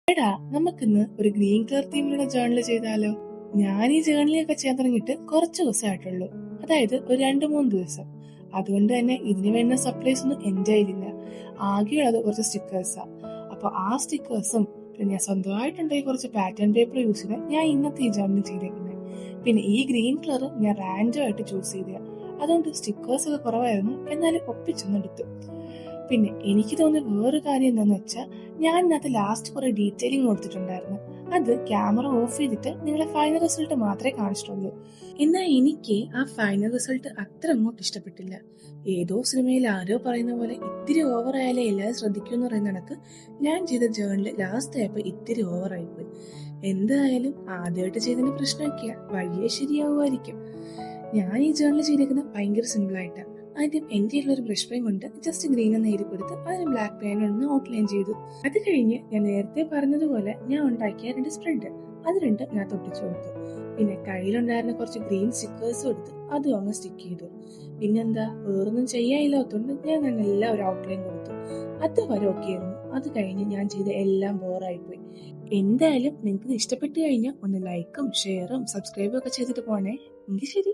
എടാ, നമുക്കിന്ന് ഒരു ഗ്രീൻ കളർ തീമിലുള്ള ജേർണൽ ചെയ്താലോ? ഞാൻ ഈ ജേർണലൊക്കെ ചെയ്യാൻ തുടങ്ങിയിട്ട് കുറച്ച് ദിവസമായിട്ടുള്ളൂ. അതായത് ഒരു 2-3 ദിവസം. അതുകൊണ്ട് തന്നെ ഇതിന് വേണ്ട സപ്ലൈസ് ഒന്നും എന്റെ കയ്യിലില്ല. ആകെയുള്ളത് കുറച്ച് സ്റ്റിക്കേഴ്സാ. അപ്പൊ ആ സ്റ്റിക്കേഴ്സും പിന്നെ ഞാൻ സ്വന്തമായിട്ടുണ്ടായി കുറച്ച് പാറ്റേൺ പേപ്പർ യൂസ് ചെയ്ത് ഞാൻ ഇന്നത്തെ ഈ ജേർണൽ ചെയ്തേക്കുന്നത്. പിന്നെ ഈ ഗ്രീൻ കളർ ഞാൻ റാൻഡം ആയിട്ട് ചൂസ് ചെയ്ത. അതുകൊണ്ട് സ്റ്റിക്കേഴ്സ് ഒക്കെ കുറവായിരുന്നു, എന്നാലും ഒപ്പിച്ചൊന്നെടുത്തു. പിന്നെ എനിക്ക് തോന്നിയ വേറൊരു കാര്യം എന്താന്ന് വെച്ചാൽ, ഞാൻ ഇതിനകത്ത് ലാസ്റ്റ് കുറെ ഡീറ്റെയിലിംഗ് കൊടുത്തിട്ടുണ്ടായിരുന്നു. അത് ക്യാമറ ഓഫ് ചെയ്തിട്ട് നിങ്ങളെ ഫൈനൽ റിസൾട്ട് മാത്രമേ കാണിച്ചിട്ടുള്ളൂ. എന്നാൽ എനിക്ക് ആ ഫൈനൽ റിസൾട്ട് അത്ര അങ്ങോട്ട് ഇഷ്ടപ്പെട്ടില്ല. ഏതോ സിനിമയിൽ ആരോ പറയുന്ന പോലെ ഇത്തിരി ഓവർ ആയാലേ എല്ലാവരും ശ്രദ്ധിക്കുമെന്ന് പറയുന്ന കണക്ക് ഞാൻ ചെയ്ത ജേർണൽ ലാസ്റ്റ് ആയപ്പോൾ ഇത്തിരി ഓവർ ആയിപ്പോയി. എന്തായാലും ആദ്യമായിട്ട് ചെയ്തതിന് പ്രശ്നമൊക്കെയാ, വഴിയെ ശരിയാവുമായിരിക്കും. ഞാൻ ഈ ജേർണൽ ചെയ്തേക്കുന്നത് ഭയങ്കര സിമ്പിൾ ആയിട്ടാണ്. ആദ്യം എൻ്റെ ഒരു ബ്രഷ് പെയിൻ കൊണ്ട് ജസ്റ്റ് ഗ്രീൻ എന്ന് എഴുതി കൊടുത്ത് അതിന് ബ്ലാക്ക് പെയിൻ ഒന്ന് ഔട്ട്ലൈൻ ചെയ്തു. അത് കഴിഞ്ഞ് ഞാൻ നേരത്തെ പറഞ്ഞതുപോലെ ഞാൻ ഉണ്ടാക്കിയ 2 സ്പ്രെഡ് അത് 2 ഞാൻ ഒട്ടിച്ചു കൊടുത്തു. പിന്നെ കയ്യിലുണ്ടായിരുന്ന കുറച്ച് ഗ്രീൻ സ്റ്റിക്കേഴ്സ് കൊടുത്ത് അതും അങ്ങ് സ്റ്റിക്ക് ചെയ്തു. പിന്നെന്താ, വേറൊന്നും ചെയ്യാനില്ലാത്തതുകൊണ്ട് ഞാൻ എല്ലാം ഒരു ഔട്ട്ലൈൻ കൊടുത്തു. അതുവരെ ഓക്കെ ആയിരുന്നു. അത് കഴിഞ്ഞ് ഞാൻ ചെയ്ത എല്ലാം ബോറായിപ്പോയി. എന്തായാലും നിങ്ങൾക്ക് ഇഷ്ടപ്പെട്ടു കഴിഞ്ഞാൽ ഒന്ന് ലൈക്കും ഷെയറും സബ്സ്ക്രൈബും ഒക്കെ ചെയ്തിട്ട് പോണേ. എങ്കിൽ ശരി.